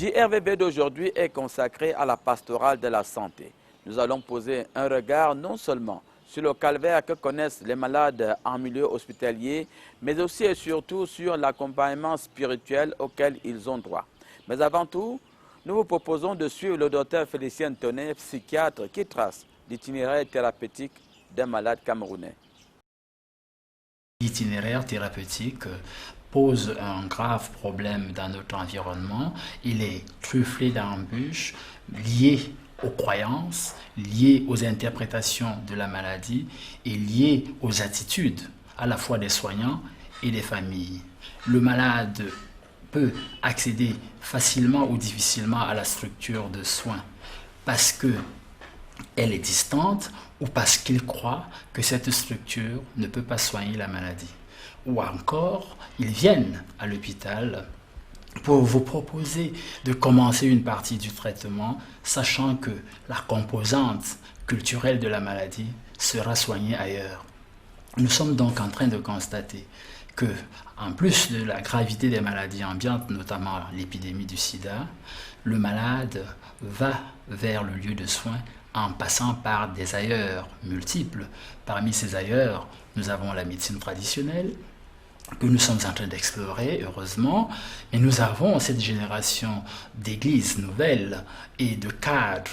JRVB d'aujourd'hui est consacré à la pastorale de la santé. Nous allons poser un regard non seulement sur le calvaire que connaissent les malades en milieu hospitalier, mais aussi et surtout sur l'accompagnement spirituel auquel ils ont droit. Mais avant tout, nous vous proposons de suivre le docteur Félicien Tonnet, psychiatre, qui trace l'itinéraire thérapeutique d'un malade camerounais. L'itinéraire thérapeutique pose un grave problème dans notre environnement. Il est truffé d'embûches liées aux croyances, liées aux interprétations de la maladie et liées aux attitudes à la fois des soignants et des familles. Le malade peut accéder facilement ou difficilement à la structure de soins parce qu'elle est distante ou parce qu'il croit que cette structure ne peut pas soigner la maladie. Ou encore, ils viennent à l'hôpital pour vous proposer de commencer une partie du traitement, sachant que la composante culturelle de la maladie sera soignée ailleurs. Nous sommes donc en train de constater que, en plus de la gravité des maladies ambiantes, notamment l'épidémie du sida, le malade va vers le lieu de soins en passant par des ailleurs multiples. Parmi ces ailleurs, nous avons la médecine traditionnelle, que nous sommes en train d'explorer, heureusement, mais nous avons cette génération d'églises nouvelles et de cadres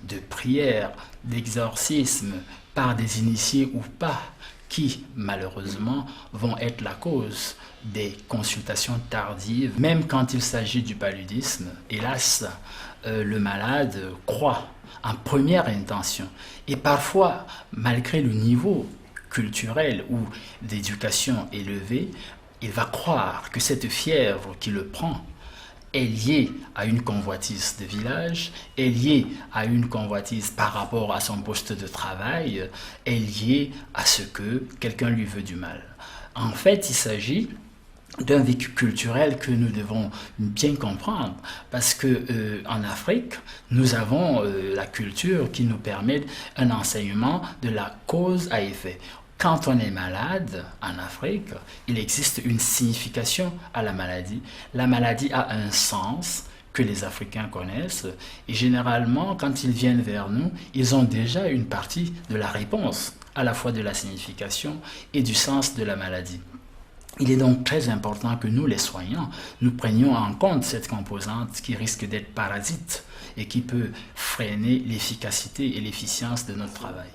de prière, d'exorcisme par des initiés ou pas, qui, malheureusement, vont être la cause des consultations tardives. Même quand il s'agit du paludisme, hélas, le malade croit en première intention. Et parfois, malgré le niveau culturel ou d'éducation élevée, il va croire que cette fièvre qui le prend est liée à une convoitise de village, est liée à une convoitise par rapport à son poste de travail, est liée à ce que quelqu'un lui veut du mal. En fait, il s'agit d'un vécu culturel que nous devons bien comprendre parce que en Afrique, nous avons la culture qui nous permet un enseignement de la cause à effet. Quand on est malade en Afrique, il existe une signification à la maladie. La maladie a un sens que les Africains connaissent et généralement, quand ils viennent vers nous, ils ont déjà une partie de la réponse, à la fois de la signification et du sens de la maladie. Il est donc très important que nous, les soignants, nous prenions en compte cette composante qui risque d'être parasite et qui peut freiner l'efficacité et l'efficience de notre travail.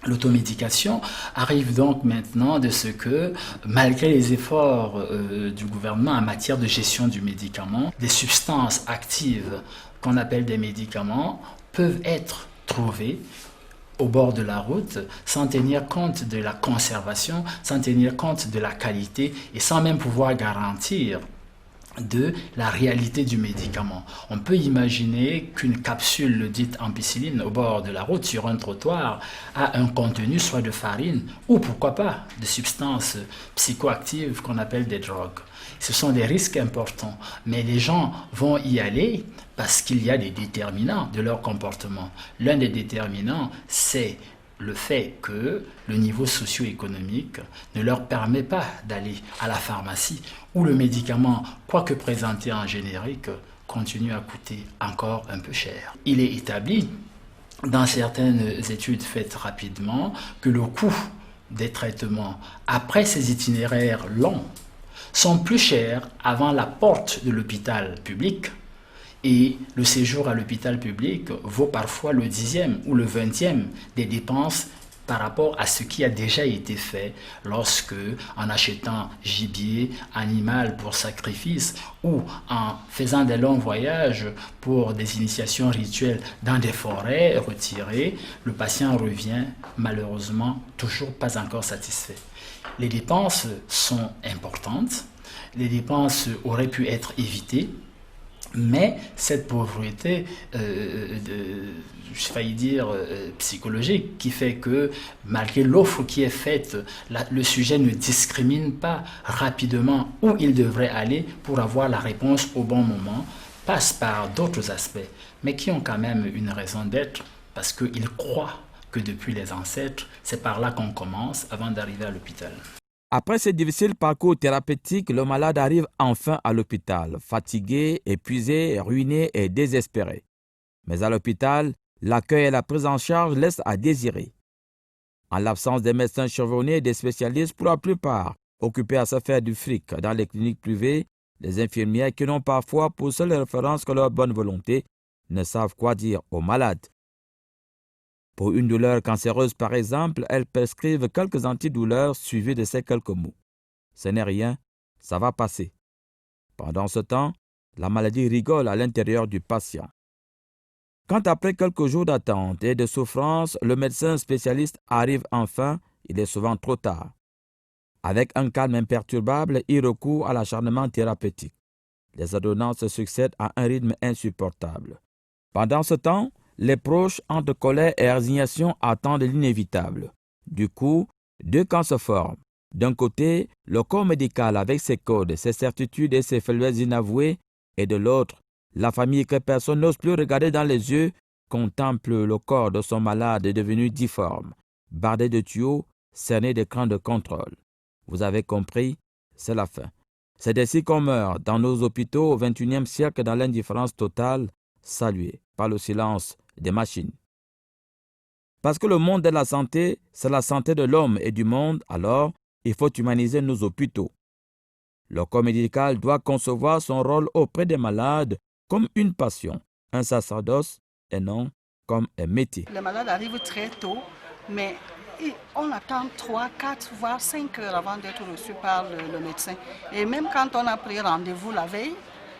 L'automédication arrive donc maintenant de ce que, malgré les efforts du gouvernement en matière de gestion du médicament, des substances actives qu'on appelle des médicaments peuvent être trouvées au bord de la route sans tenir compte de la conservation, sans tenir compte de la qualité et sans même pouvoir garantir de la réalité du médicament. On peut imaginer qu'une capsule dite ampicilline au bord de la route sur un trottoir a un contenu soit de farine ou pourquoi pas de substances psychoactives qu'on appelle des drogues. Ce sont des risques importants, mais les gens vont y aller parce qu'il y a des déterminants de leur comportement. L'un des déterminants, c'est le fait que le niveau socio-économique ne leur permet pas d'aller à la pharmacie où le médicament, quoique présenté en générique, continue à coûter encore un peu cher. Il est établi dans certaines études faites rapidement que le coût des traitements après ces itinéraires longs sont plus chers avant la porte de l'hôpital public. Et le séjour à l'hôpital public vaut parfois le 10e ou le 20e des dépenses par rapport à ce qui a déjà été fait lorsque, en achetant gibier, animal pour sacrifice ou en faisant des longs voyages pour des initiations rituelles dans des forêts retirées, le patient revient malheureusement toujours pas encore satisfait. Les dépenses sont importantes, les dépenses auraient pu être évitées, mais cette pauvreté, j'ai failli dire psychologique, qui fait que malgré l'offre qui est faite, le sujet ne discrimine pas rapidement où il devrait aller pour avoir la réponse au bon moment, passe par d'autres aspects, mais qui ont quand même une raison d'être, parce qu'il croit que depuis les ancêtres, c'est par là qu'on commence avant d'arriver à l'hôpital. Après ce difficile parcours thérapeutique, le malade arrive enfin à l'hôpital, fatigué, épuisé, ruiné et désespéré. Mais à l'hôpital, l'accueil et la prise en charge laissent à désirer. En l'absence des médecins chevronnés et des spécialistes, pour la plupart occupés à se faire du fric dans les cliniques privées, les infirmières qui n'ont parfois pour seule référence que leur bonne volonté ne savent quoi dire aux malades. Pour une douleur cancéreuse, par exemple, elles prescrivent quelques antidouleurs suivis de ces quelques mots. Ce n'est rien, ça va passer. Pendant ce temps, la maladie rigole à l'intérieur du patient. Quand après quelques jours d'attente et de souffrance, le médecin spécialiste arrive enfin, il est souvent trop tard. Avec un calme imperturbable, il recourt à l'acharnement thérapeutique. Les ordonnances se succèdent à un rythme insupportable. Pendant ce temps, les proches, entre colère et résignation, attendent l'inévitable. Du coup, deux camps se forment. D'un côté, le corps médical avec ses codes, ses certitudes et ses faiblesses inavouées, et de l'autre, la famille que personne n'ose plus regarder dans les yeux contemple le corps de son malade devenu difforme, bardé de tuyaux, cerné d'écrans de contrôle. Vous avez compris, c'est la fin. C'est ainsi qu'on meurt dans nos hôpitaux au XXIe siècle dans l'indifférence totale, saluée par le silence des machines. Parce que le monde de la santé, c'est la santé de l'homme et du monde, alors il faut humaniser nos hôpitaux. Le corps médical doit concevoir son rôle auprès des malades comme une passion, un sacerdoce et non comme un métier. Les malades arrivent très tôt, mais on attend 3, 4, voire 5 heures avant d'être reçu par le médecin. Et même quand on a pris rendez-vous la veille,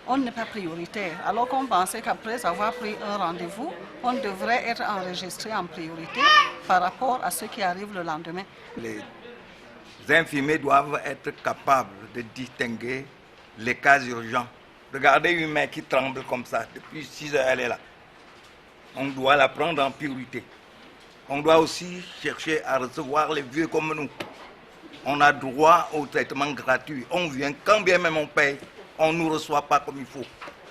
on n'est pas prioritaire. Alors qu'on pensait qu'après avoir pris un rendez-vous, on devrait être enregistré en priorité par rapport à ceux qui arrivent le lendemain. Les infirmiers doivent être capables de distinguer les cas urgents. Regardez une main qui tremble comme ça, depuis 6 heures elle est là. On doit la prendre en priorité. On doit aussi chercher à recevoir les vieux comme nous. On a droit au traitement gratuit. On vient, quand bien même on paye, on ne nous reçoit pas comme il faut.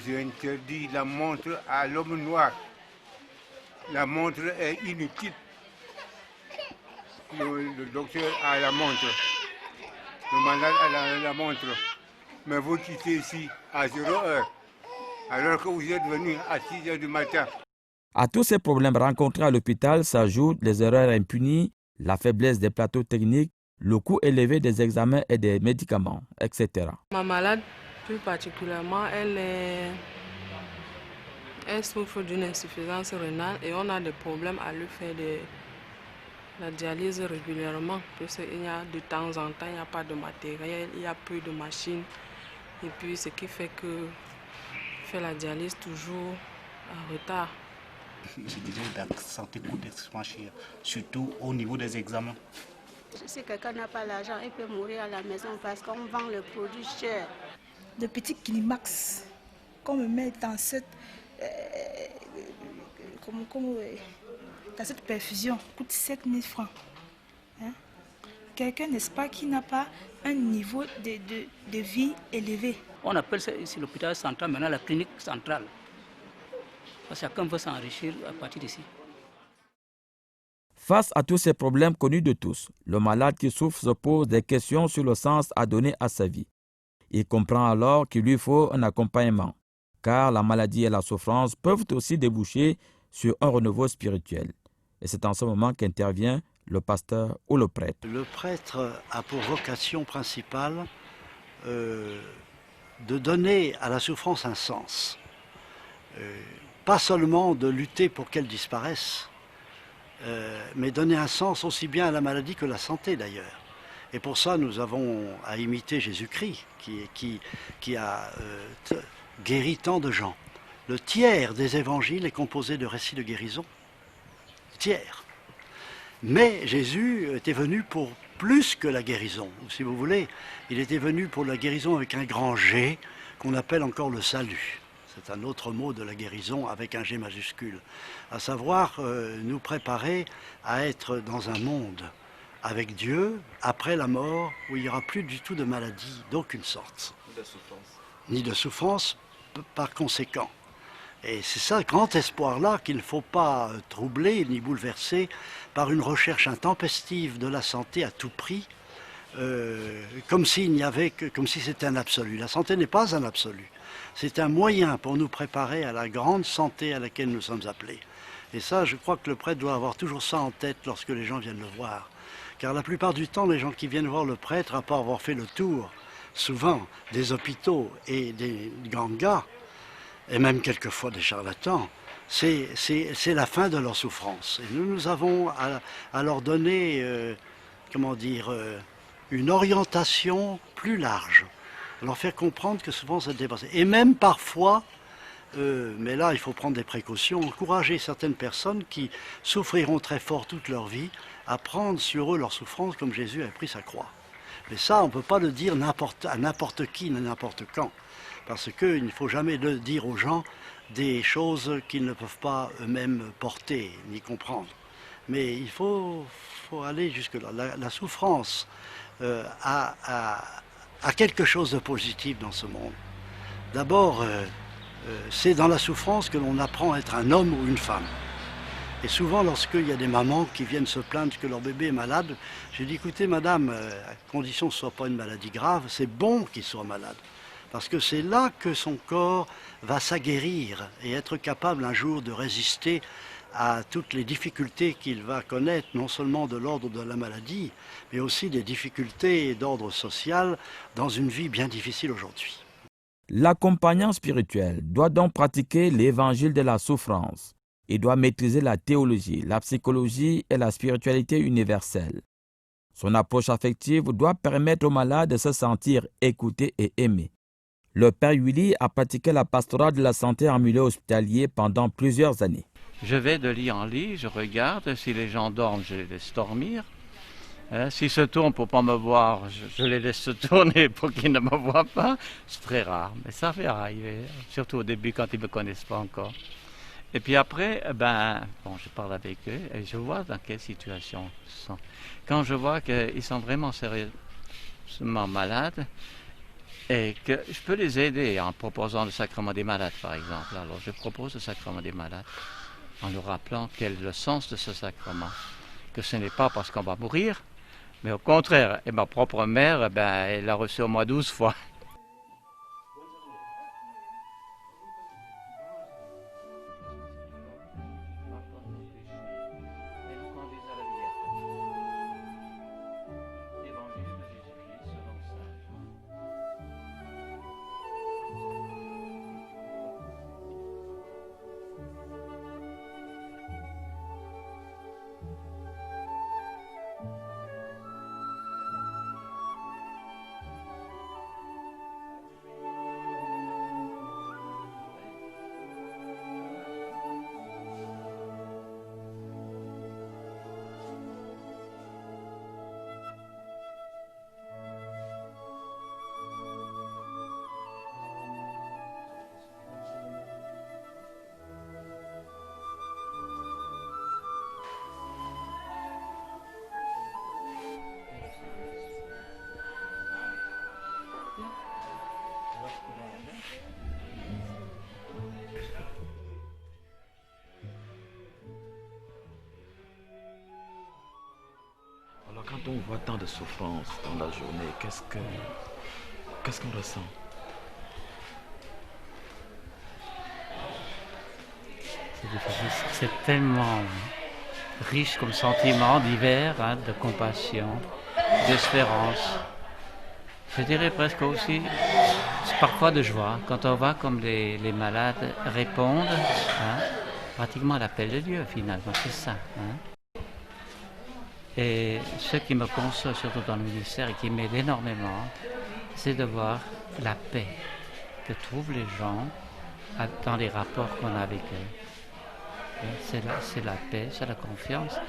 J'ai interdit la montre à l'homme noir. La montre est inutile. Le docteur a la montre. Le malade a la montre. Mais vous quittez ici à 0 heure, alors que vous êtes venu à 6 heures du matin. À tous ces problèmes rencontrés à l'hôpital s'ajoutent les erreurs impunies, la faiblesse des plateaux techniques, le coût élevé des examens et des médicaments, etc. Ma malade, plus particulièrement, elle souffre d'une insuffisance rénale et on a des problèmes à lui faire la dialyse régulièrement, parce qu'il y a de temps en temps, il n'y a pas de matériel, il n'y a plus de machines. Et puis ce qui fait que fait la dialyse toujours en retard. Je dirais que la santé coûte extrêmement cher, surtout au niveau des examens. Si quelqu'un n'a pas l'argent, il peut mourir à la maison parce qu'on vend le produit cher. De petits climax, qu'on me met dans cette, dans cette perfusion, coûte 7 000 francs. Hein? Quelqu'un, n'est-ce pas, qui n'a pas un niveau de vie élevé. On appelle ça ici l'hôpital central, maintenant la clinique centrale. Parce que chacun veut s'enrichir à partir d'ici. Face à tous ces problèmes connus de tous, le malade qui souffre se pose des questions sur le sens à donner à sa vie. Il comprend alors qu'il lui faut un accompagnement, car la maladie et la souffrance peuvent aussi déboucher sur un renouveau spirituel. Et c'est en ce moment qu'intervient le pasteur ou le prêtre. Le prêtre a pour vocation principale de donner à la souffrance un sens. Pas seulement de lutter pour qu'elle disparaisse, mais donner un sens aussi bien à la maladie que à la santé d'ailleurs. Et pour ça, nous avons à imiter Jésus-Christ, qui a guéri tant de gens. Le tiers des évangiles est composé de récits de guérison. Tiers. Mais Jésus était venu pour plus que la guérison. Si vous voulez, il était venu pour la guérison avec un grand G, qu'on appelle encore le salut. C'est un autre mot de la guérison avec un G majuscule. À savoir, nous préparer à être dans un monde avec Dieu, après la mort, où il n'y aura plus du tout de maladie d'aucune sorte. Ni de souffrance, par conséquent. Et c'est ça, grand espoir-là, qu'il ne faut pas troubler ni bouleverser par une recherche intempestive de la santé à tout prix, comme s'il n'y avait que, comme si c'était un absolu. La santé n'est pas un absolu. C'est un moyen pour nous préparer à la grande santé à laquelle nous sommes appelés. Et ça, je crois que le prêtre doit avoir toujours ça en tête lorsque les gens viennent le voir. Car la plupart du temps, les gens qui viennent voir le prêtre, à part avoir fait le tour, souvent, des hôpitaux et des gangas, et même quelquefois des charlatans, c'est la fin de leur souffrance. Et nous avons à leur donner, une orientation plus large. Leur faire comprendre que souvent c'est dépassé. Et même parfois, mais là il faut prendre des précautions, encourager certaines personnes qui souffriront très fort toute leur vie à prendre sur eux leur souffrance comme Jésus a pris sa croix. Mais ça, on ne peut pas le dire à n'importe qui, n'importe quand. Parce qu'il ne faut jamais le dire aux gens des choses qu'ils ne peuvent pas eux-mêmes porter ni comprendre. Mais il faut aller jusque-là. La souffrance a quelque chose de positif dans ce monde. D'abord, c'est dans la souffrance que l'on apprend à être un homme ou une femme. Et souvent, lorsqu'il y a des mamans qui viennent se plaindre que leur bébé est malade, je dis, écoutez, madame, à condition que ce ne soit pas une maladie grave, c'est bon qu'il soit malade. Parce que c'est là que son corps va s'aguerrir et être capable un jour de résister à toutes les difficultés qu'il va connaître, non seulement de l'ordre de la maladie, mais aussi des difficultés d'ordre social dans une vie bien difficile aujourd'hui. L'accompagnant spirituel doit donc pratiquer l'évangile de la souffrance. Il doit maîtriser la théologie, la psychologie et la spiritualité universelle. Son approche affective doit permettre aux malades de se sentir écoutés et aimés. Le père Willy a pratiqué la pastorale de la santé en milieu hospitalier pendant plusieurs années. Je vais de lit en lit, je regarde, si les gens dorment, je les laisse dormir. S'ils se tournent pour ne pas me voir, je les laisse se tourner pour qu'ils ne me voient pas. C'est très rare, mais ça fait arriver, surtout au début quand ils ne me connaissent pas encore. Et puis après, je parle avec eux et je vois dans quelle situation ils sont. Quand je vois qu'ils sont vraiment sérieusement malades et que je peux les aider en proposant le sacrement des malades, par exemple. Alors je propose le sacrement des malades en leur rappelant quel est le sens de ce sacrement. Que ce n'est pas parce qu'on va mourir, mais au contraire. Et ma propre mère, elle l'a reçu au moins 12 fois. Alors quand on voit tant de souffrance dans la journée, qu'est-ce qu'on ressent? C'est difficile, c'est tellement riche comme sentiment divers, de compassion, d'espérance. Je dirais presque aussi, parfois de joie, quand on voit comme les malades répondent pratiquement à l'appel de Dieu finalement, c'est ça. Et ce qui me console surtout dans le ministère et qui m'aide énormément, c'est de voir la paix que trouvent les gens dans les rapports qu'on a avec eux. C'est la paix, c'est la confiance.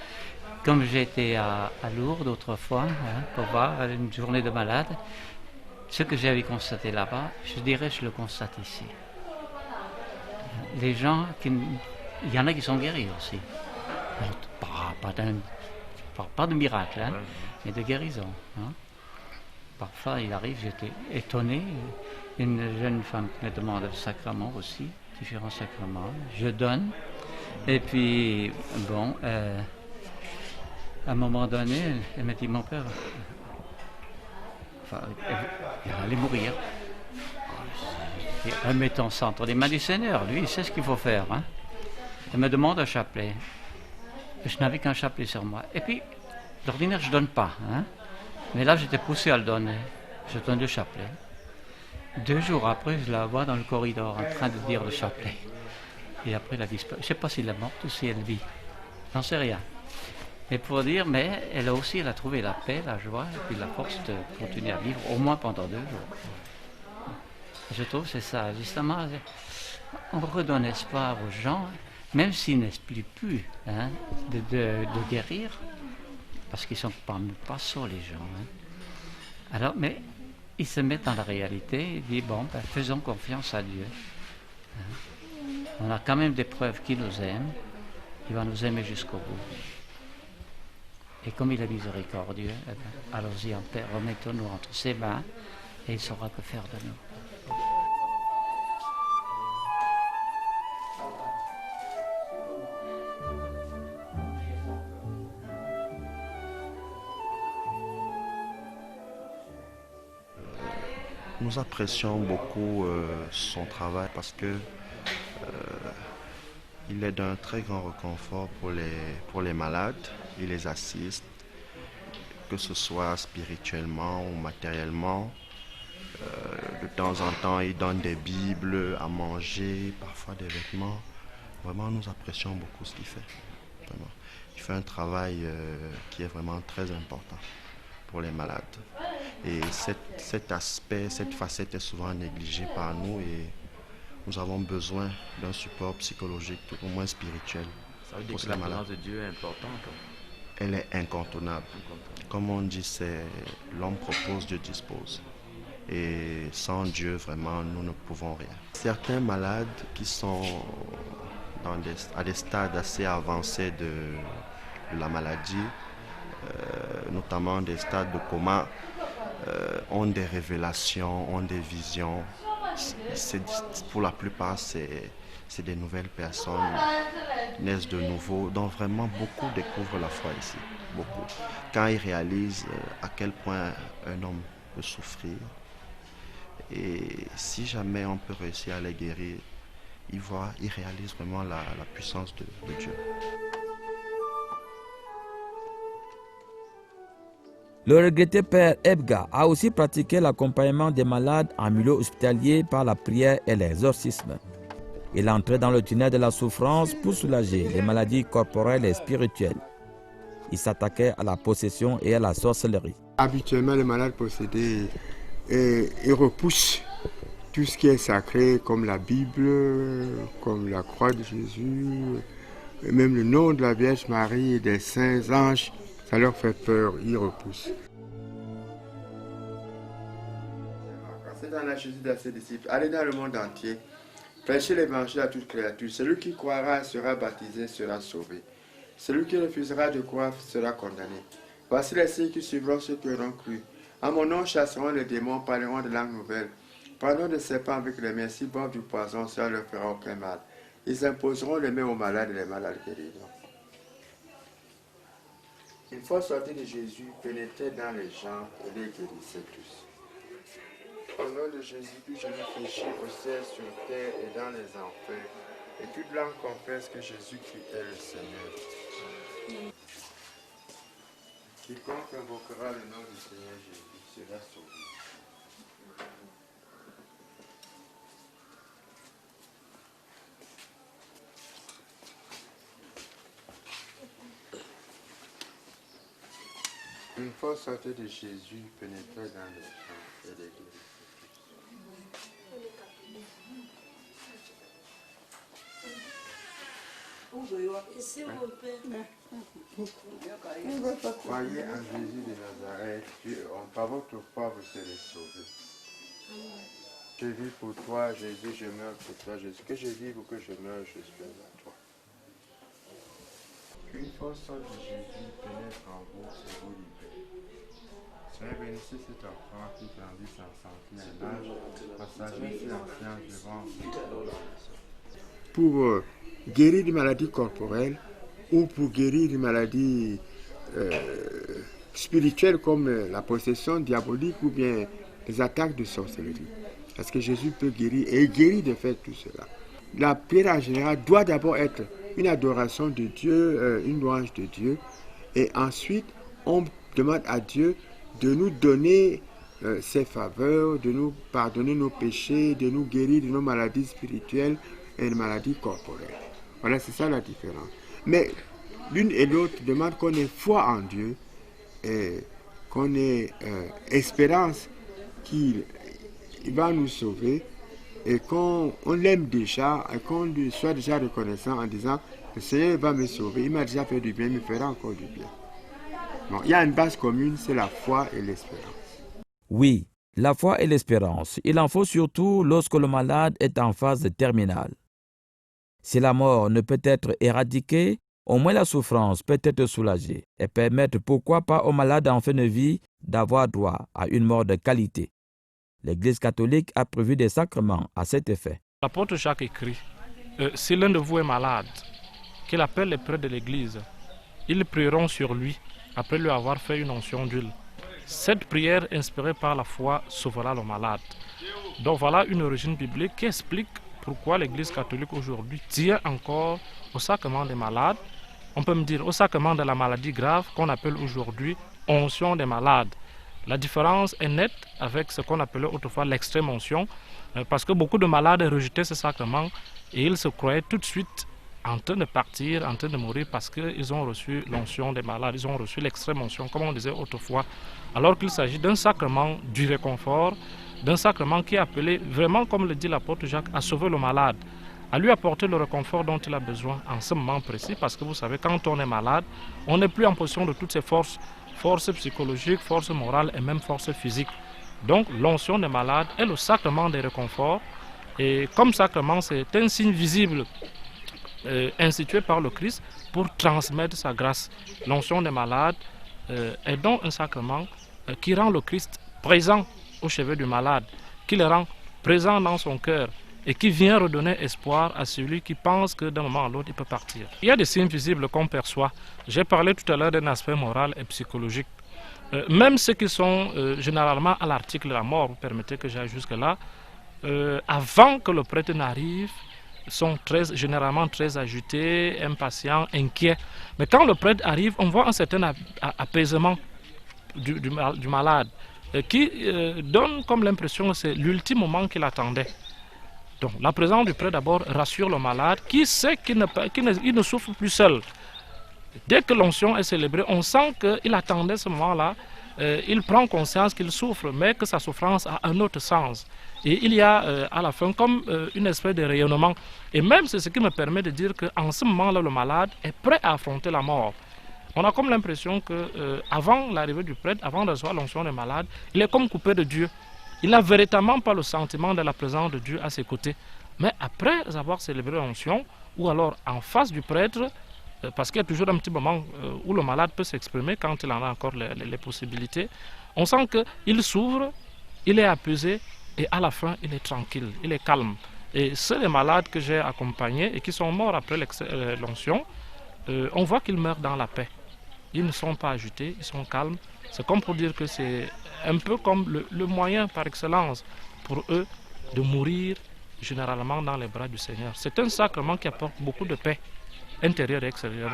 Comme j'étais à Lourdes autrefois, pour voir une journée de malade, ce que j'avais constaté là-bas, je dirais je le constate ici. Les gens, il y en a qui sont guéris aussi. Pas de miracle, mais de guérison. Parfois, il arrive, j'étais étonné, une jeune femme qui me demande le sacrement aussi, différents sacrements. Je donne, et puis, à un moment donné, elle m'a dit, mon père, Enfin, elle allait mourir. Et remettons ça entre les mains du Seigneur. Lui, il sait ce qu'il faut faire. Hein. Elle me demande un chapelet. Je n'avais qu'un chapelet sur moi. Et puis, d'ordinaire, je ne donne pas. Hein. Mais là, j'étais poussé à le donner. Je donne le chapelet. 2 jours après, je la vois dans le corridor en train de dire le chapelet. Et après, elle a disparu. Je ne sais pas si elle est morte ou si elle vit. J'en sais rien. Mais pour dire, mais elle a trouvé la paix, la joie et puis la force de continuer à vivre, au moins pendant 2 jours. Je trouve que c'est ça, justement, on redonne espoir aux gens, même s'ils n'expliquent plus hein, de guérir, parce qu'ils ne sont pas sots les gens. Hein. Alors, mais ils se mettent dans la réalité et disent, bon, ben, faisons confiance à Dieu. Hein. On a quand même des preuves qu'il nous aime, il va nous aimer jusqu'au bout. Et comme il est miséricordieux, eh ben, allons-y en paix, remettons-nous entre ses mains et il saura que faire de nous. Nous apprécions beaucoup son travail parce que il est d'un très grand réconfort pour les malades. Il les assiste, que ce soit spirituellement ou matériellement. De temps en temps, il donne des bibles à manger, parfois des vêtements. Vraiment, nous apprécions beaucoup ce qu'il fait. Vraiment. Il fait un travail qui est vraiment très important pour les malades. Et cet aspect, cette facette est souvent négligée par nous et nous avons besoin d'un support psychologique, au moins spirituel. Ça veut dire que la présence de Dieu est importante. Elle est incontournable. Comme on dit, c'est l'homme propose, Dieu dispose. Et sans Dieu, vraiment, nous ne pouvons rien. Certains malades qui sont à des stades assez avancés de la maladie, notamment des stades de coma, ont des révélations, ont des visions. Pour la plupart, c'est des nouvelles personnes, naissent de nouveau, dont vraiment beaucoup découvrent la foi ici. Beaucoup. Quand ils réalisent à quel point un homme peut souffrir, et si jamais on peut réussir à les guérir, ils réalisent vraiment la puissance de Dieu. Le regretté père Ebga a aussi pratiqué l'accompagnement des malades en milieu hospitalier par la prière et l'exorcisme. Il entrait dans le tunnel de la souffrance pour soulager les maladies corporelles et spirituelles. Il s'attaquait à la possession et à la sorcellerie. Habituellement, les malades possédés ils repoussent tout ce qui est sacré, comme la Bible, comme la croix de Jésus, et même le nom de la Vierge Marie et des saints anges. Ça leur fait peur, ils repoussent. C'est dans la Jésus de ses disciples. Allez dans le monde entier, prêchez l'évangile à toute créature. Celui qui croira sera baptisé, sera sauvé. Celui qui refusera de croire sera condamné. Voici les signes qui suivront ceux qui auront cru. À mon nom chasseront les démons, parleront de langues nouvelles. Prendront des serpents avec les mains, s'ils boivent du poison, ça ne leur fera aucun mal. Ils imposeront les mains aux malades et les malades guériront. Une fois sorti de Jésus, pénétrait dans les gens et les guérissait tous. Au nom de Jésus, plus je me fléchis au ciel, sur terre et dans les enfers, et toute langue confesse que Jésus-Christ est le Seigneur. Quiconque invoquera le nom du Seigneur Jésus sera sauvé. Une fois sorti de Jésus, pénétrait dans les champs et les guérissait. Croyez en Jésus de Nazareth, Dieu est homme. Par votre foi, vous serez sauvés. Je vis pour toi, Jésus, je meurs pour toi, Jésus. Que je vive ou que je meure, je suis à toi. Qu'une force de Jésus pénètre en vous et vous libère. Soyez bénissez cet enfant qui grandit sans santé et l'âge, par sagesse et en science devant vous. Pour guérir des maladies corporelles ou pour guérir des maladies spirituelles comme la possession diabolique ou bien les attaques de sorcellerie. Parce que Jésus peut guérir et il guérit de fait tout cela. La prière en général doit d'abord être une adoration de Dieu, une louange de Dieu. Et ensuite, on demande à Dieu de nous donner ses faveurs, de nous pardonner nos péchés, de nous guérir de nos maladies spirituelles et de maladies corporelles. Voilà, c'est ça la différence. Mais l'une et l'autre demandent qu'on ait foi en Dieu et qu'on ait espérance qu'il va nous sauver et qu'on l'aime déjà et qu'on lui soit déjà reconnaissant en disant le Seigneur va me sauver, il m'a déjà fait du bien, il me fera encore du bien. Bon, il y a une base commune, c'est la foi et l'espérance. Oui, la foi et l'espérance. Il en faut surtout lorsque le malade est en phase terminale. Si la mort ne peut être éradiquée, au moins la souffrance peut être soulagée et permettre pourquoi pas aux malades en fin de vie d'avoir droit à une mort de qualité. L'Église catholique a prévu des sacrements à cet effet. L'apôtre Jacques écrit, si l'un de vous est malade, qu'il appelle les prêtres de l'Église, ils prieront sur lui après lui avoir fait une onction d'huile. Cette prière inspirée par la foi sauvera le malade. Donc voilà une origine biblique qui explique pourquoi l'Église catholique aujourd'hui tient encore au sacrement des malades. On peut me dire au sacrement de la maladie grave qu'on appelle aujourd'hui onction des malades. La différence est nette avec ce qu'on appelait autrefois l'extrême onction, parce que beaucoup de malades rejetaient ce sacrement et ils se croyaient tout de suite en train de partir, en train de mourir parce qu'ils ont reçu l'onction des malades, ils ont reçu l'extrême onction, comme on disait autrefois, alors qu'il s'agit d'un sacrement du réconfort, d'un sacrement qui est appelé vraiment, comme le dit l'apôtre Jacques, à sauver le malade, à lui apporter le réconfort dont il a besoin en ce moment précis, parce que vous savez, quand on est malade, on n'est plus en possession de toutes ses forces psychologiques, forces morales et même forces physiques. Donc l'onction des malades est le sacrement des réconforts, et comme sacrement, c'est un signe visible institué par le Christ pour transmettre sa grâce. L'onction des malades est donc un sacrement qui rend le Christ présent au chevet du malade, qui le rend présent dans son cœur et qui vient redonner espoir à celui qui pense que d'un moment à l'autre il peut partir. Il y a des signes visibles qu'on perçoit. J'ai parlé tout à l'heure d'un aspect moral et psychologique. Même ceux qui sont généralement à l'article de la mort, vous permettez que j'aille jusque-là, avant que le prêtre n'arrive, sont généralement très agités, impatients, inquiets. Mais quand le prêtre arrive, on voit un certain apaisement du malade qui donne comme l'impression que c'est l'ultime moment qu'il attendait. Donc la présence du prêtre d'abord rassure le malade qui sait qu'il ne souffre plus seul. Dès que l'onction est célébrée, on sent qu'il attendait ce moment-là, il prend conscience qu'il souffre, mais que sa souffrance a un autre sens. Et il y a à la fin comme une espèce de rayonnement. Et même c'est ce qui me permet de dire qu'en ce moment-là, le malade est prêt à affronter la mort. On a comme l'impression qu'avant l'arrivée du prêtre, avant de recevoir l'onction des malades, il est comme coupé de Dieu. Il n'a véritablement pas le sentiment de la présence de Dieu à ses côtés. Mais après avoir célébré l'onction, ou alors en face du prêtre, parce qu'il y a toujours un petit moment où le malade peut s'exprimer quand il en a encore les possibilités, on sent qu'il s'ouvre, il est apaisé et à la fin il est tranquille, il est calme. Et ceux les malades que j'ai accompagnés et qui sont morts après l'onction, on voit qu'ils meurent dans la paix. Ils ne sont pas agités, ils sont calmes. C'est comme pour dire que c'est un peu comme le moyen par excellence pour eux de mourir généralement dans les bras du Seigneur. C'est un sacrement qui apporte beaucoup de paix, intérieure et extérieure.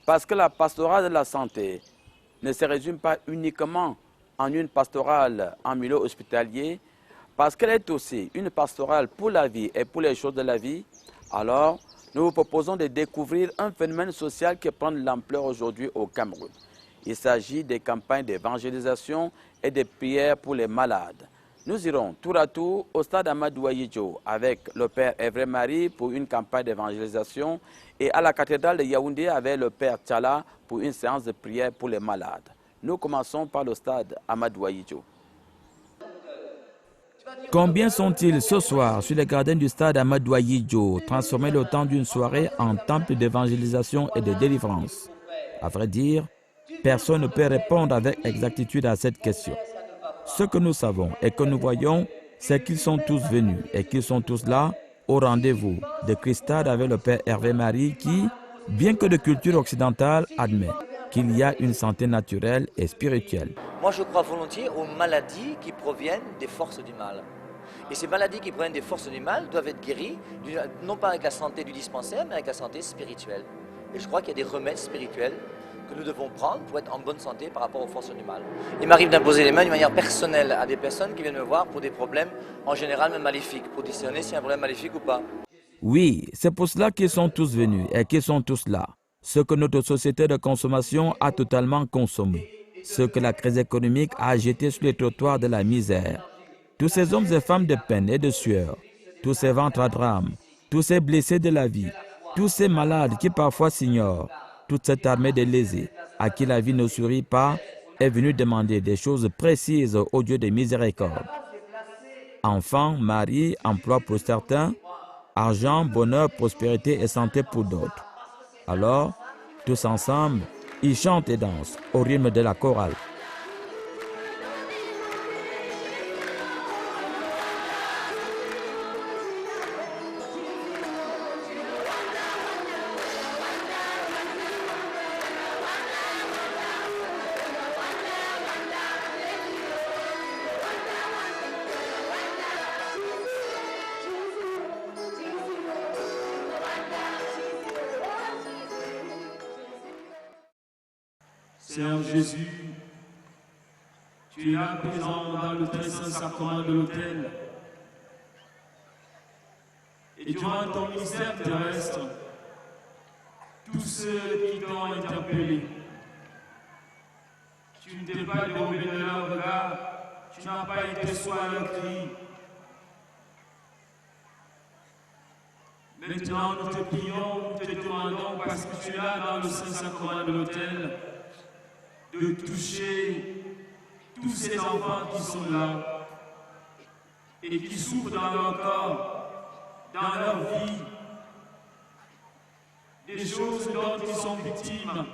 Parce que la pastorale de la santé ne se résume pas uniquement en une pastorale en milieu hospitalier, parce qu'elle est aussi une pastorale pour la vie et pour les choses de la vie, alors nous vous proposons de découvrir un phénomène social qui prend de l'ampleur aujourd'hui au Cameroun. Il s'agit des campagnes d'évangélisation et de prières pour les malades. Nous irons tour à tour au stade Amadou Ahidjo avec le Père Hervé-Marie pour une campagne d'évangélisation et à la cathédrale de Yaoundé avec le Père Tchala pour une séance de prière pour les malades. Nous commençons par le stade Amadou Ahidjo. Combien sont-ils ce soir sur les gradins du stade Amadou Ahidjo, transformés le temps d'une soirée en temple d'évangélisation et de délivrance? À vrai dire, personne ne peut répondre avec exactitude à cette question. Ce que nous savons et que nous voyons, c'est qu'ils sont tous venus et qu'ils sont tous là au rendez-vous de Christade avec le Père Hervé-Marie qui, bien que de culture occidentale, admet qu'il y a une santé naturelle et spirituelle. Moi, je crois volontiers aux maladies qui proviennent des forces du mal. Et ces maladies qui proviennent des forces du mal doivent être guéries, non pas avec la santé du dispensaire, mais avec la santé spirituelle. Et je crois qu'il y a des remèdes spirituels que nous devons prendre pour être en bonne santé par rapport aux forces du mal. Il m'arrive d'imposer les mains d'une manière personnelle à des personnes qui viennent me voir pour des problèmes, en général même maléfiques, pour discerner s'il y a un problème maléfique ou pas. Oui, c'est pour cela qu'ils sont tous venus et qu'ils sont tous là. Ce que notre société de consommation a totalement consommé. Ce que la crise économique a jeté sur les trottoirs de la misère. Tous ces hommes et femmes de peine et de sueur, tous ces ventres à drame, tous ces blessés de la vie, tous ces malades qui parfois s'ignorent, toute cette armée de lésés à qui la vie ne sourit pas est venue demander des choses précises au Dieu de miséricorde. Enfants, mari, emploi pour certains, argent, bonheur, prospérité et santé pour d'autres. Alors, tous ensemble, ils chantent et dansent au rythme de la chorale. Seigneur Jésus, tu es là présent dans le très saint sacrement de l'autel. Et durant ton ministère terrestre, tous ceux qui t'ont interpellé, tu ne t'es pas dérobé de leur regard, tu n'as pas été sourd à leur cri. Maintenant, nous te prions, nous te demandons, parce que tu es là dans le saint sacrement de l'autel, de toucher tous ces enfants qui sont là et qui souffrent dans leur corps, dans leur vie, des choses dont ils sont victimes.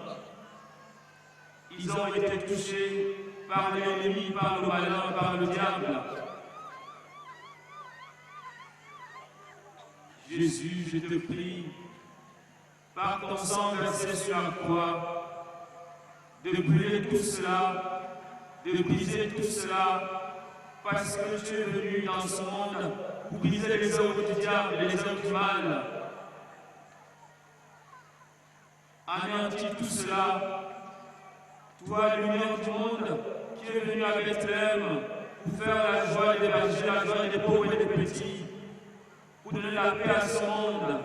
Ils ont été touchés par l'ennemi, par le malin, par le diable. Jésus, je te prie, par ton sang versé sur la croix, de brûler tout cela, de briser tout cela, parce que tu es venu dans ce monde pour briser les œuvres du diable et les œuvres du mal. Anéantis tout cela, toi, lumière du monde, qui es venu à Bethléem pour faire la joie des bergers, la joie des pauvres et des petits, pour donner la paix à ce monde.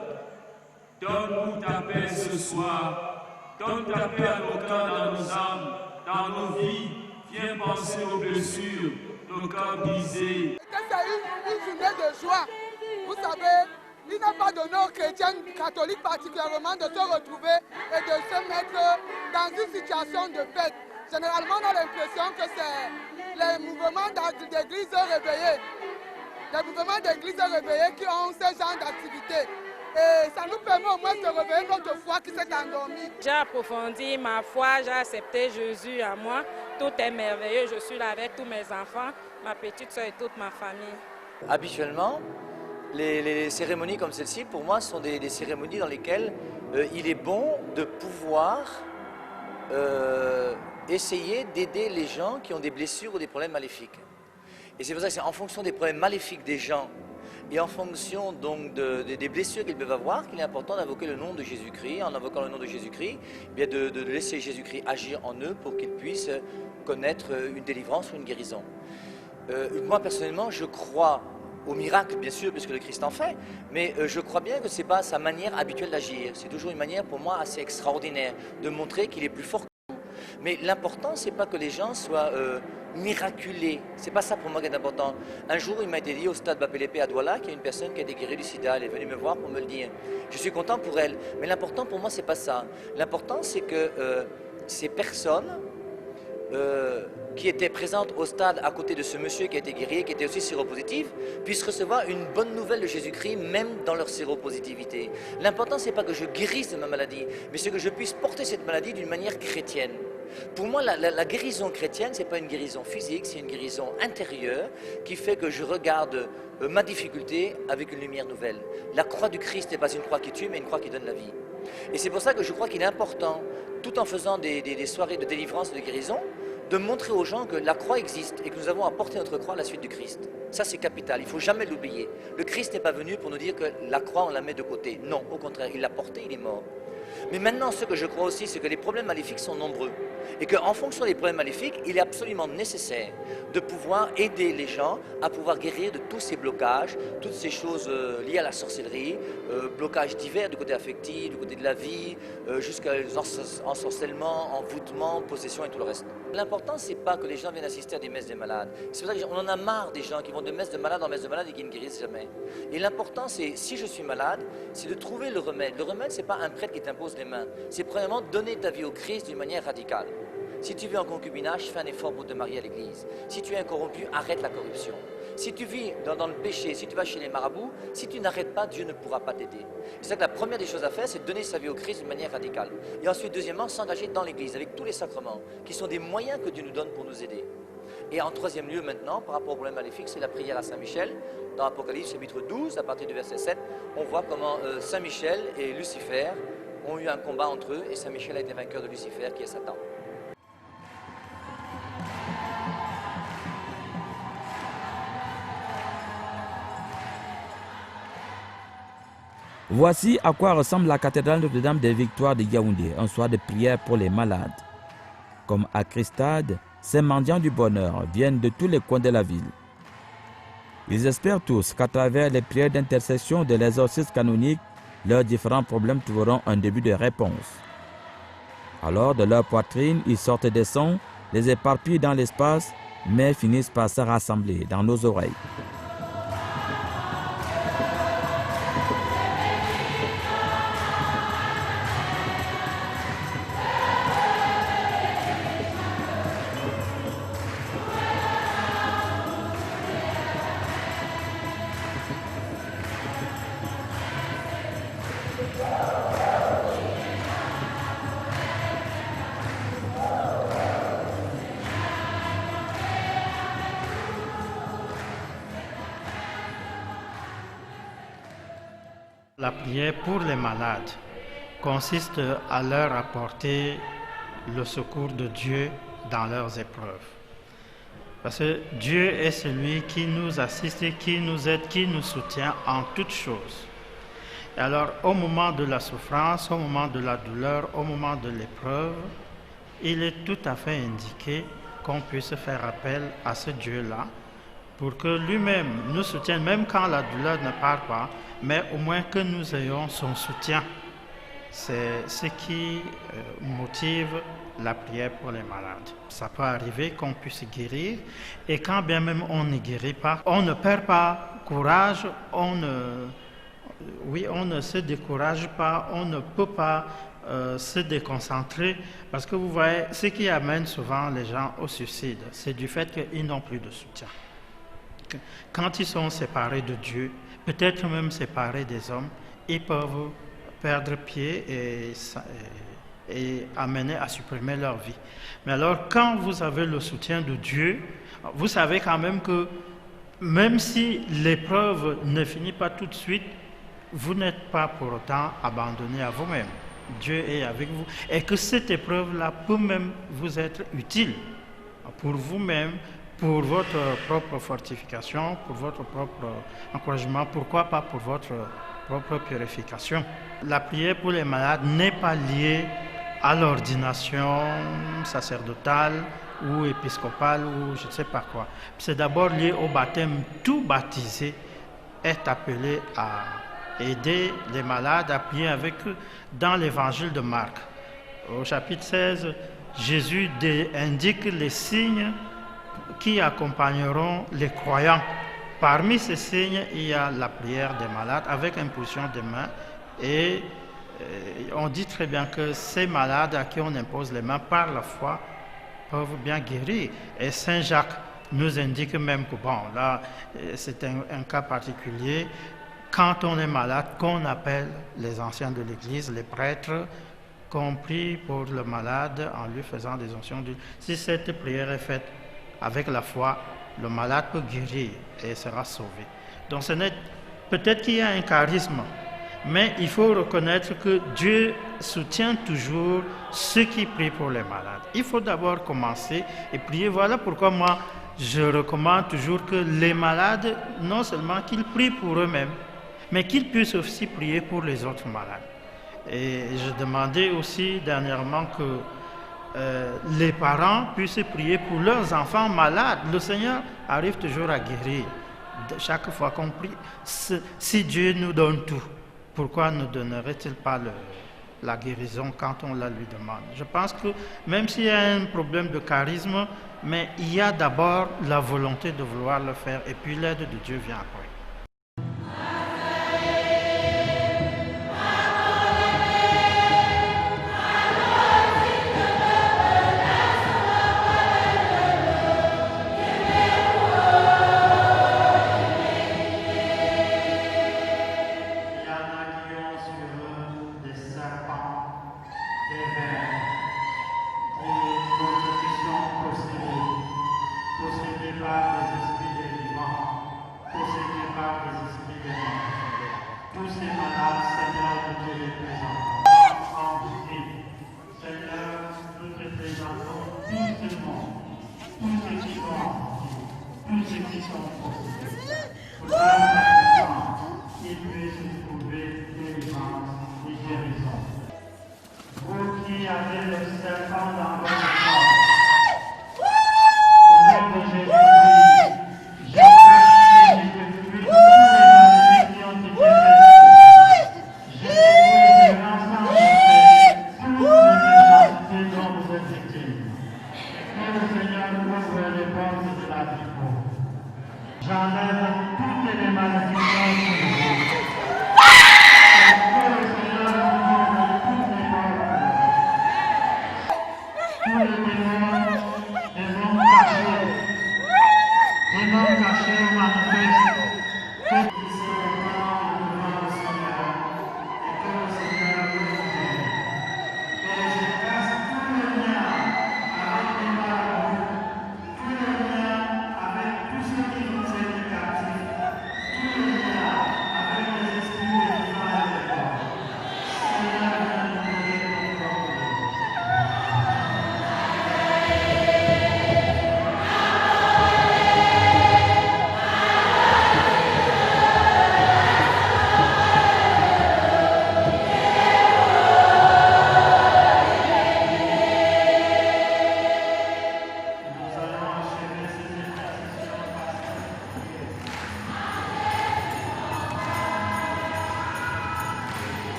Donne-nous ta paix ce soir. Donne ta paix à nos cœurs, dans nos âmes, dans nos vies. Viens penser aux blessures, nos cœurs brisés. C'est une journée de joie. Vous savez, il n'a pas donné aux chrétiens catholiques particulièrement de se retrouver et de se mettre dans une situation de fête. Généralement, on a l'impression que c'est les mouvements d'église réveillés. Les mouvements d'église réveillés qui ont ce genre d'activité. Et ça nous permet au moins de réveiller notre foi qui s'est endormie. J'ai approfondi ma foi, j'ai accepté Jésus à moi. Tout est merveilleux, je suis là avec tous mes enfants, ma petite soeur et toute ma famille. Habituellement, les cérémonies comme celle-ci, pour moi, sont des cérémonies dans lesquelles il est bon de pouvoir essayer d'aider les gens qui ont des blessures ou des problèmes maléfiques. Et c'est pour ça que c'est en fonction des problèmes maléfiques des gens et en fonction donc des blessures qu'ils peuvent avoir qu'il est important d'invoquer le nom de Jésus-Christ. En invoquant le nom de Jésus-Christ, bien de laisser Jésus-Christ agir en eux pour qu'ils puissent connaître une délivrance ou une guérison. Moi personnellement, je crois au miracle, bien sûr, puisque le Christ en fait, mais je crois bien que ce n'est pas sa manière habituelle d'agir. C'est toujours une manière pour moi assez extraordinaire de montrer qu'il est plus fort que nous. Mais l'important, ce n'est pas que les gens soient miraculés. C'est pas ça pour moi qui est important. Un jour, il m'a été dit au stade Bapelépé à Douala qu'il y a une personne qui a été guérie du sida. Elle est venue me voir pour me le dire. Je suis content pour elle. Mais l'important pour moi, c'est pas ça. L'important, c'est que ces personnes qui étaient présentes au stade à côté de ce monsieur qui a été guéri, qui était aussi séropositif, puissent recevoir une bonne nouvelle de Jésus-Christ, même dans leur séropositivité. L'important, c'est pas que je guérisse de ma maladie, mais c'est que je puisse porter cette maladie d'une manière chrétienne. Pour moi, la guérison chrétienne, ce n'est pas une guérison physique, c'est une guérison intérieure qui fait que je regarde ma difficulté avec une lumière nouvelle. La croix du Christ n'est pas une croix qui tue, mais une croix qui donne la vie. Et c'est pour ça que je crois qu'il est important tout en faisant des soirées de délivrance et de guérison, de montrer aux gens que la croix existe et que nous avons apporté notre croix à la suite du Christ. Ça, c'est capital, il ne faut jamais l'oublier. Le Christ n'est pas venu pour nous dire que la croix, on la met de côté. Non, au contraire, il l'a portée, il est mort. Mais maintenant, ce que je crois aussi, c'est que les problèmes maléfiques sont nombreux. Et qu'en fonction des problèmes maléfiques, il est absolument nécessaire de pouvoir aider les gens à pouvoir guérir de tous ces blocages, toutes ces choses liées à la sorcellerie, blocages divers du côté affectif, du côté de la vie, jusqu'à ensorcellement, envoûtement, possession et tout le reste. L'important, c'est pas que les gens viennent assister à des messes des malades. C'est pour ça qu'on en a marre des gens qui vont de messe de malade en messe de malade et qui ne guérissent jamais. Et l'important, c'est, si je suis malade, c'est de trouver le remède. Le remède, c'est pas un prêtre qui t'impose les mains. C'est premièrement donner ta vie au Christ d'une manière radicale. Si tu vis en concubinage, fais un effort pour te marier à l'église. Si tu es incorrompu, arrête la corruption. Si tu vis dans le péché, si tu vas chez les marabouts, si tu n'arrêtes pas, Dieu ne pourra pas t'aider. C'est ça que la première des choses à faire, c'est de donner sa vie au Christ d'une manière radicale. Et ensuite, deuxièmement, s'engager dans l'église avec tous les sacrements, qui sont des moyens que Dieu nous donne pour nous aider. Et en troisième lieu maintenant, par rapport au problème maléfique, c'est la prière à Saint Michel. Dans Apocalypse chapitre 12, à partir du verset 7, on voit comment Saint Michel et Lucifer ont eu un combat entre eux, et Saint Michel a été vainqueur de Lucifer, qui est Satan. Voici à quoi ressemble la cathédrale Notre-Dame des Victoires de Yaoundé, un soir de prière pour les malades. Comme à Christade, ces mendiants du bonheur viennent de tous les coins de la ville. Ils espèrent tous qu'à travers les prières d'intercession de l'exorcisme canonique, leurs différents problèmes trouveront un début de réponse. Alors, de leur poitrine, ils sortent des sons, les éparpillent dans l'espace, mais finissent par se rassembler dans nos oreilles. La prière pour les malades consiste à leur apporter le secours de Dieu dans leurs épreuves. Parce que Dieu est celui qui nous assiste, qui nous aide, qui nous soutient en toutes choses. Et alors, au moment de la souffrance, au moment de la douleur, au moment de l'épreuve, il est tout à fait indiqué qu'on puisse faire appel à ce Dieu-là pour que lui-même nous soutienne, même quand la douleur ne part pas, mais au moins que nous ayons son soutien. C'est ce qui motive la prière pour les malades. Ça peut arriver qu'on puisse guérir, et quand bien même on ne guérit pas, on ne perd pas courage, on ne se décourage pas, on ne peut pas se déconcentrer, parce que vous voyez, ce qui amène souvent les gens au suicide, c'est du fait qu'ils n'ont plus de soutien. Quand ils sont séparés de Dieu, peut-être même séparés des hommes, ils peuvent perdre pied et amener à supprimer leur vie. Mais alors, quand vous avez le soutien de Dieu, vous savez quand même que même si l'épreuve ne finit pas tout de suite, vous n'êtes pas pour autant abandonné à vous-même. Dieu est avec vous. Et que cette épreuve-là peut même vous être utile pour vous-même, pour votre propre fortification, pour votre propre encouragement, pourquoi pas pour votre propre purification. La prière pour les malades n'est pas liée à l'ordination sacerdotale ou épiscopale ou je ne sais pas quoi. C'est d'abord lié au baptême. Tout baptisé est appelé à aider les malades, à prier avec eux. Dans l'évangile de Marc, au chapitre 16, Jésus indique les signes qui accompagneront les croyants. Parmi ces signes, il y a la prière des malades avec impulsion des mains, et on dit très bien que ces malades à qui on impose les mains par la foi peuvent bien guérir. Et Saint Jacques nous indique même que, bon, là, c'est un cas particulier, quand on est malade, qu'on appelle les anciens de l'Église, les prêtres, qu'on prie pour le malade en lui faisant des onctions d'huile. Si cette prière est faite avec la foi, le malade peut guérir et sera sauvé. Donc peut-être qu'il y a un charisme, Mais il faut reconnaître que Dieu soutient toujours ceux qui prient pour les malades. Il faut d'abord commencer et prier. Voilà pourquoi moi, je recommande toujours que les malades, non seulement qu'ils prient pour eux-mêmes, mais qu'ils puissent aussi prier pour les autres malades. Et je demandais aussi dernièrement que les parents puissent prier pour leurs enfants malades. Le Seigneur arrive toujours à guérir. Chaque fois qu'on prie, si Dieu nous donne tout, pourquoi ne donnerait-il pas la guérison quand on la lui demande? Je pense que même s'il y a un problème de charisme, mais il y a d'abord la volonté de vouloir le faire et puis l'aide de Dieu vient après.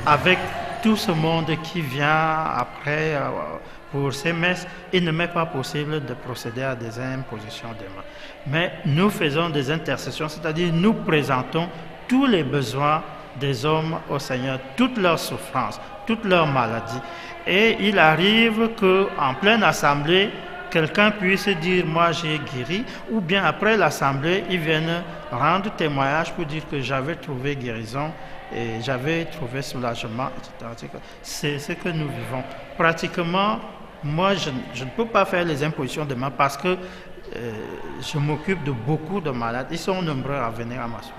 Avec tout ce monde qui vient après pour ces messes, il ne m'est pas possible de procéder à des impositions de mains. Mais nous faisons des intercessions, c'est-à-dire nous présentons tous les besoins des hommes au Seigneur, toutes leurs souffrances, toutes leurs maladies. Et il arrive qu'en pleine assemblée, quelqu'un puisse dire « moi j'ai guéri » ou bien après l'assemblée, ils viennent rendre témoignage pour dire que j'avais trouvé guérison et j'avais trouvé soulagement, etc. C'est ce que nous vivons. Pratiquement, moi je ne peux pas faire les impositions de main parce que je m'occupe de beaucoup de malades. Ils sont nombreux à venir à ma suite.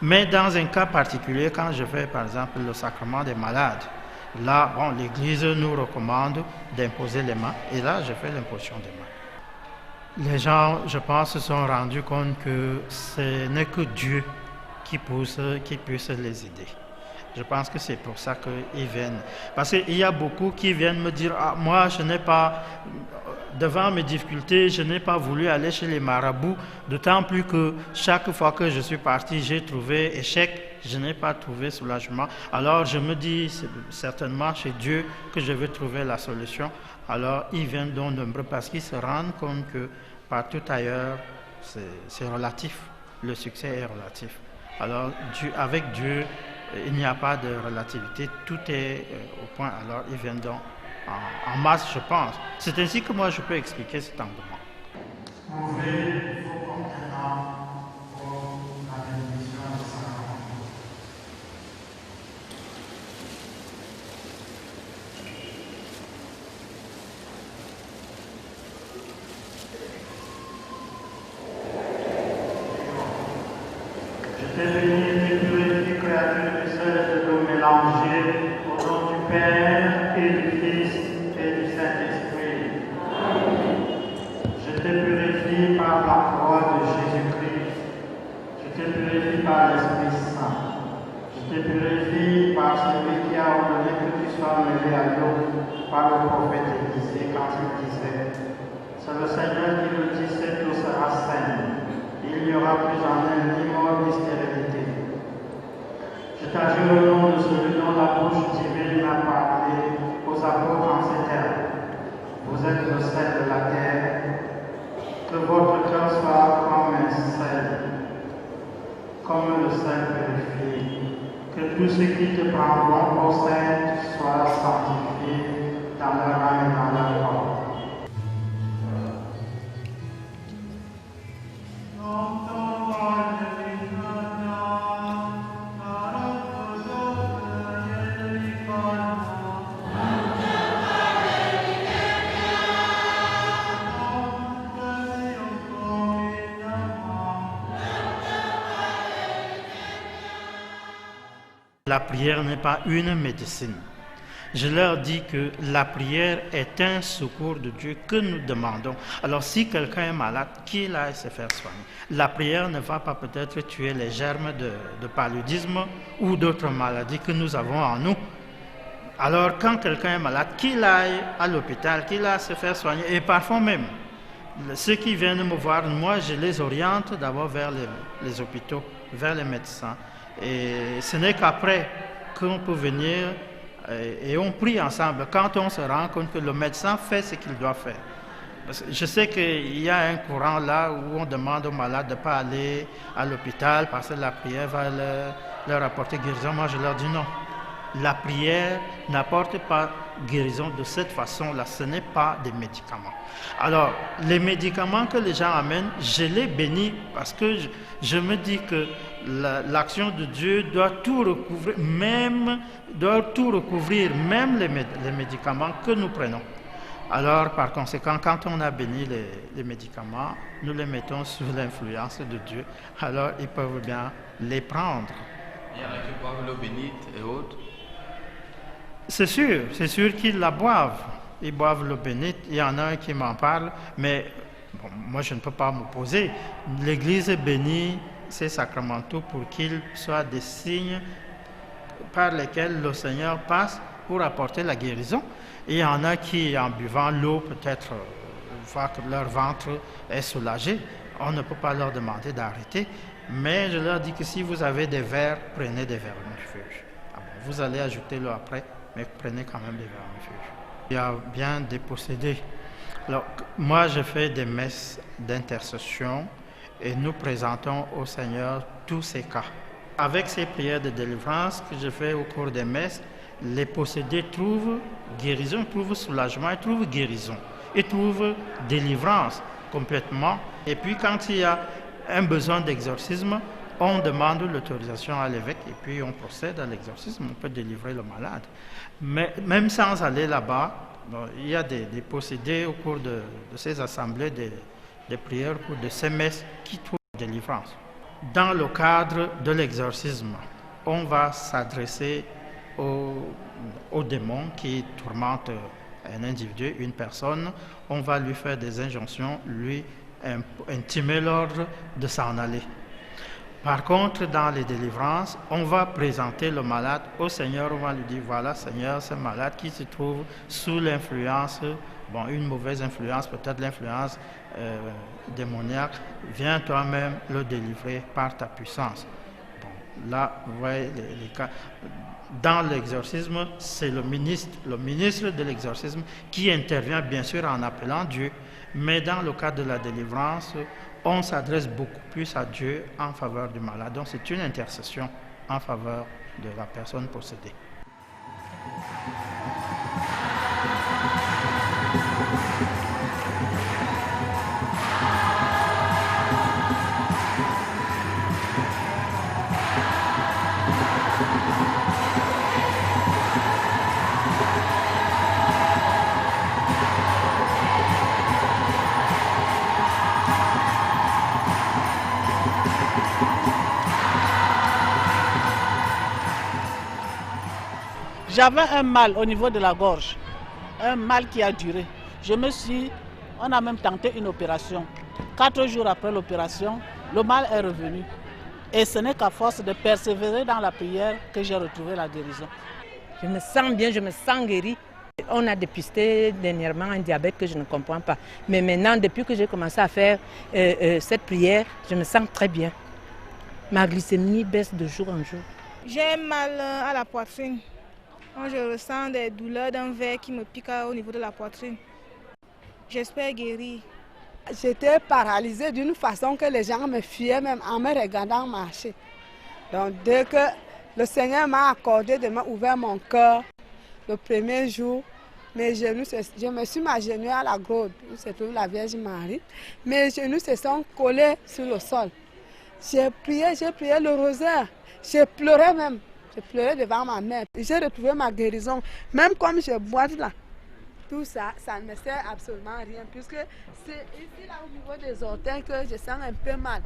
Mais dans un cas particulier, quand je fais par exemple le sacrement des malades, là, bon, l'Église nous recommande d'imposer les mains, et là, je fais l'imposition des mains. Les gens, je pense, se sont rendus compte que ce n'est que Dieu qui puisse les aider. Je pense que c'est pour ça qu'ils viennent. Parce qu'il y a beaucoup qui viennent me dire, ah, moi je n'ai pas, devant mes difficultés, je n'ai pas voulu aller chez les marabouts, d'autant plus que chaque fois que je suis parti, j'ai trouvé échec, je n'ai pas trouvé soulagement. Alors je me dis, c'est certainement chez Dieu que je vais trouver la solution. Alors ils viennent donc nombreux parce qu'ils se rendent compte que partout ailleurs, c'est relatif. Le succès est relatif. Alors avec Dieu, il n'y a pas de relativité, tout est au point. Alors ils viennent donc en masse, je pense. C'est ainsi que moi je peux expliquer cet engouement. Ouvrez vos contenants pour la bénédiction du Saint-Nom. Je t'ai béni, tu purifies, créature du sel et de l'eau mélangée, au nom du Père et du Fils et du Saint-Esprit. Je te purifie par la croix de Jésus-Christ. Je te purifie par l'Esprit Saint. Je te purifie par celui qui a ordonné que tu sois mêlé à l'eau par le prophète Élisée quand il disait: c'est le Seigneur qui le dit, cette eau sera saine. Il n'y aura plus en elle ni mort ni stérilité. Je t'adjure au nom de celui dont la bouche divine a parlé aux apôtres en ces termes: vous êtes le sel de la terre, que votre cœur soit comme un sel, comme le sel purifié, que tous ceux qui te prendront au sein soient sanctifiés dans leur âme et dans leur corps. La prière n'est pas une médecine. Je leur dis que la prière est un secours de Dieu que nous demandons. Alors si quelqu'un est malade, qu'il aille se faire soigner. La prière ne va pas peut-être tuer les germes de paludisme ou d'autres maladies que nous avons en nous. Alors quand quelqu'un est malade, qu'il aille à l'hôpital, qu'il aille se faire soigner. Et parfois même, ceux qui viennent me voir, moi je les oriente d'abord vers les hôpitaux, vers les médecins. Et ce n'est qu'après qu'on peut venir et on prie ensemble quand on se rend compte que le médecin fait ce qu'il doit faire. Parce que je sais qu'il y a un courant là où on demande aux malades de ne pas aller à l'hôpital parce que la prière va leur apporter guérison. Moi je leur dis non. La prière n'apporte pas guérison de cette façon-là, ce n'est pas des médicaments. Alors, les médicaments que les gens amènent, je les bénis parce que je me dis que l'action de Dieu doit tout recouvrir, même les médicaments que nous prenons. Alors, par conséquent, quand on a béni les médicaments, nous les mettons sous l'influence de Dieu. Alors, ils peuvent bien les prendre. Il y en a qui boivent l'eau bénite et autres. C'est sûr qu'ils la boivent. Ils boivent l'eau bénite. Il y en a un qui m'en parle, mais bon, moi je ne peux pas m'opposer. L'Église bénit ces sacramentaux pour qu'ils soient des signes par lesquels le Seigneur passe pour apporter la guérison. Et il y en a qui, en buvant l'eau, peut-être voient que leur ventre est soulagé. On ne peut pas leur demander d'arrêter, mais je leur dis que si vous avez des verres, prenez des vermifuges. Vous allez ajouter l'eau après, mais prenez quand même des vermifuges. Il y a bien des possédés. Alors, moi, je fais des messes d'intercession et nous présentons au Seigneur tous ces cas. Avec ces prières de délivrance que je fais au cours des messes, les possédés trouvent guérison, trouvent soulagement, ils trouvent guérison, ils trouvent délivrance complètement. Et puis quand il y a un besoin d'exorcisme, on demande l'autorisation à l'évêque et puis on procède à l'exorcisme, on peut délivrer le malade. Mais même sans aller là-bas, il y a des possédés au cours de ces assemblées, des prières, au cours de ces messes qui trouvent délivrance. Dans le cadre de l'exorcisme, on va s'adresser aux démons qui tourmentent un individu, une personne. On va lui faire des injonctions, lui intimer l'ordre de s'en aller. Par contre, dans les délivrances, on va présenter le malade au Seigneur, on va lui dire, voilà Seigneur, ce malade qui se trouve sous l'influence, bon, une mauvaise influence, peut-être l'influence démoniaque, viens toi-même le délivrer par ta puissance. Bon, là, vous voyez les cas. Dans l'exorcisme, c'est le ministre de l'exorcisme qui intervient bien sûr en appelant Dieu, mais dans le cas de la délivrance, on s'adresse beaucoup plus à Dieu en faveur du malade. Donc c'est une intercession en faveur de la personne possédée. J'avais un mal au niveau de la gorge, un mal qui a duré. On a même tenté une opération. 4 jours après l'opération, le mal est revenu. Et ce n'est qu'à force de persévérer dans la prière que j'ai retrouvé la guérison. Je me sens bien, je me sens guérie. On a dépisté dernièrement un diabète que je ne comprends pas. Mais maintenant, depuis que j'ai commencé à faire cette prière, je me sens très bien. Ma glycémie baisse de jour en jour. J'ai mal à la poitrine. Je ressens des douleurs d'un ver qui me pique au niveau de la poitrine. J'espère guérir. J'étais paralysée d'une façon que les gens me fuyaient même en me regardant marcher. Donc dès que le Seigneur m'a accordé de m'ouvrir mon cœur, le premier jour, je me suis m'agenouillée à la grotte où se trouve la Vierge Marie. Mes genoux se sont collés sur le sol. J'ai prié le rosaire. J'ai pleuré même. Je pleurais devant ma mère. J'ai retrouvé ma guérison. Même comme je boite là, tout ça, ça ne me sert absolument à rien. Puisque c'est ici là au niveau des orteils que je sens un peu mal.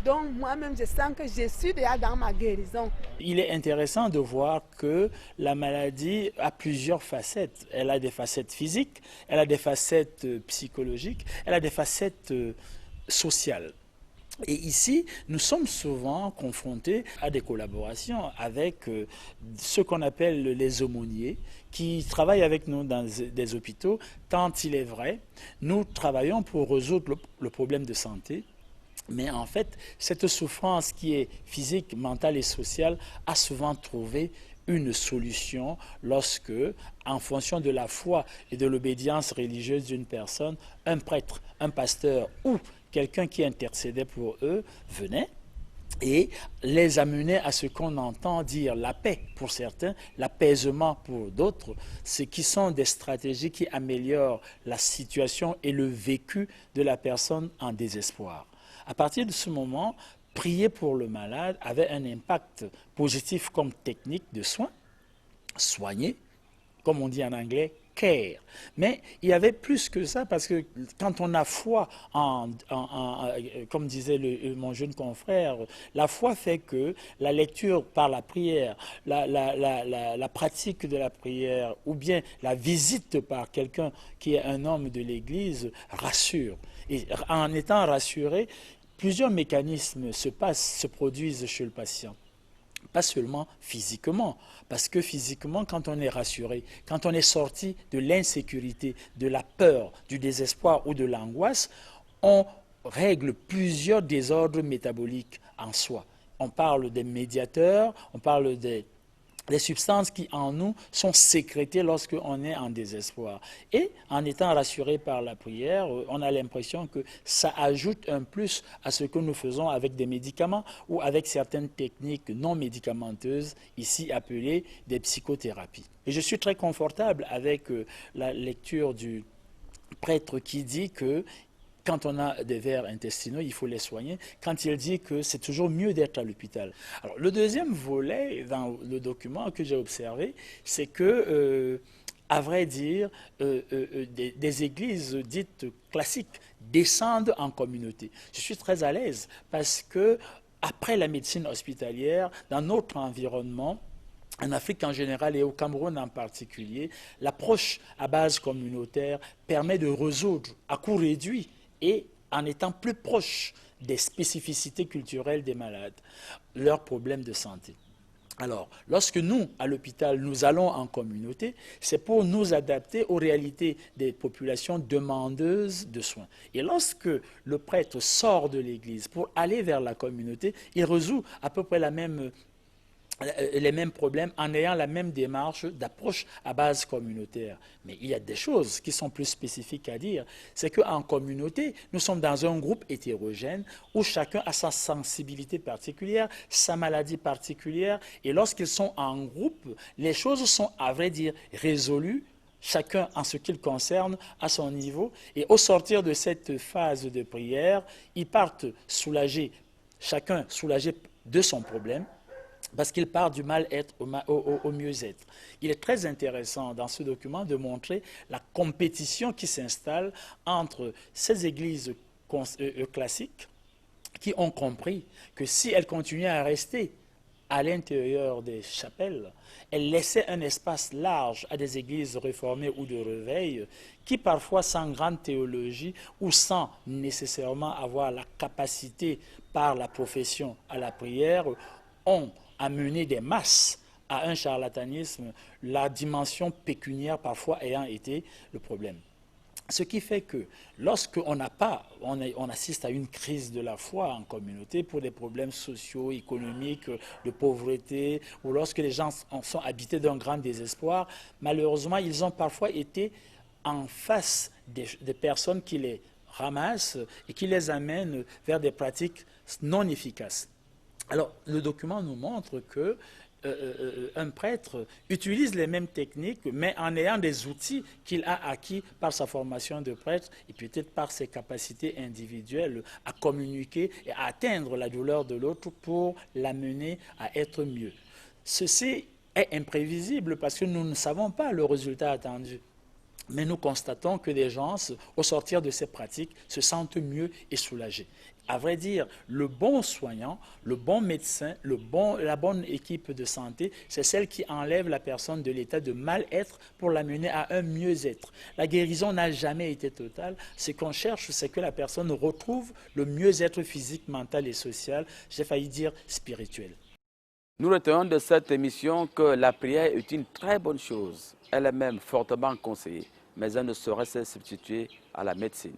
Donc moi-même, je sens que je suis déjà dans ma guérison. Il est intéressant de voir que la maladie a plusieurs facettes. Elle a des facettes physiques, elle a des facettes psychologiques, elle a des facettes sociales. Et ici, nous sommes souvent confrontés à des collaborations avec ce qu'on appelle les aumôniers qui travaillent avec nous dans des hôpitaux. Tant il est vrai, nous travaillons pour résoudre le problème de santé. Mais en fait, cette souffrance qui est physique, mentale et sociale a souvent trouvé une solution lorsque, en fonction de la foi et de l'obéissance religieuse d'une personne, un prêtre, un pasteur ou quelqu'un qui intercédait pour eux venait et les amenait à ce qu'on entend dire la paix pour certains, l'apaisement pour d'autres, ce qui sont des stratégies qui améliorent la situation et le vécu de la personne en désespoir. À partir de ce moment, prier pour le malade avait un impact positif comme technique de soins, soigner, comme on dit en anglais, care. Mais il y avait plus que ça parce que quand on a foi, comme disait mon jeune confrère, la foi fait que la lecture par la prière, la pratique de la prière ou bien la visite par quelqu'un qui est un homme de l'Église rassure. Et en étant rassuré, plusieurs mécanismes se produisent chez le patient. Pas seulement physiquement, parce que physiquement, quand on est rassuré, quand on est sorti de l'insécurité, de la peur, du désespoir ou de l'angoisse, on règle plusieurs désordres métaboliques en soi. On parle des médiateurs, on parle des substances qui en nous sont sécrétées lorsqu'on est en désespoir. Et en étant rassuré par la prière, on a l'impression que ça ajoute un plus à ce que nous faisons avec des médicaments ou avec certaines techniques non médicamenteuses, ici appelées des psychothérapies. Et je suis très confortable avec la lecture du prêtre qui dit que quand on a des vers intestinaux, il faut les soigner. Quand il dit que c'est toujours mieux d'être à l'hôpital. Alors, le deuxième volet dans le document que j'ai observé, c'est que, à vrai dire, des églises dites classiques descendent en communauté. Je suis très à l'aise parce que, après la médecine hospitalière, dans notre environnement, en Afrique en général et au Cameroun en particulier, l'approche à base communautaire permet de résoudre à coût réduit et en étant plus proche des spécificités culturelles des malades, leurs problèmes de santé. Alors, lorsque nous, à l'hôpital, nous allons en communauté, c'est pour nous adapter aux réalités des populations demandeuses de soins. Et lorsque le prêtre sort de l'église pour aller vers la communauté, il résout à peu près les mêmes problèmes en ayant la même démarche d'approche à base communautaire. Mais il y a des choses qui sont plus spécifiques à dire. C'est qu'en communauté, nous sommes dans un groupe hétérogène où chacun a sa sensibilité particulière, sa maladie particulière. Et lorsqu'ils sont en groupe, les choses sont, à vrai dire, résolues, chacun en ce qui le concerne à son niveau. Et au sortir de cette phase de prière, ils partent soulagés, chacun soulagé de son problème, parce qu'il part du mal-être au mieux-être. Il est très intéressant dans ce document de montrer la compétition qui s'installe entre ces églises classiques qui ont compris que si elles continuaient à rester à l'intérieur des chapelles, elles laissaient un espace large à des églises réformées ou de réveil qui parfois sans grande théologie ou sans nécessairement avoir la capacité par la profession à la prière ont amener des masses à un charlatanisme, la dimension pécuniaire parfois ayant été le problème. Ce qui fait que lorsqu'on on assiste à une crise de la foi en communauté pour des problèmes sociaux, économiques, de pauvreté, ou lorsque les gens sont habités d'un grand désespoir, malheureusement, ils ont parfois été en face des personnes qui les ramassent et qui les amènent vers des pratiques non efficaces. Alors, le document nous montre que un prêtre utilise les mêmes techniques, mais en ayant des outils qu'il a acquis par sa formation de prêtre et peut-être par ses capacités individuelles à communiquer et à atteindre la douleur de l'autre pour l'amener à être mieux. Ceci est imprévisible parce que nous ne savons pas le résultat attendu. Mais nous constatons que les gens, au sortir de ces pratiques, se sentent mieux et soulagés. À vrai dire, le bon soignant, le bon médecin, la bonne équipe de santé, c'est celle qui enlève la personne de l'état de mal-être pour l'amener à un mieux-être. La guérison n'a jamais été totale. Ce qu'on cherche, c'est que la personne retrouve le mieux-être physique, mental et social, j'ai failli dire spirituel. Nous retenons de cette émission que la prière est une très bonne chose. Elle est même fortement conseillée, mais elle ne saurait se substituer à la médecine.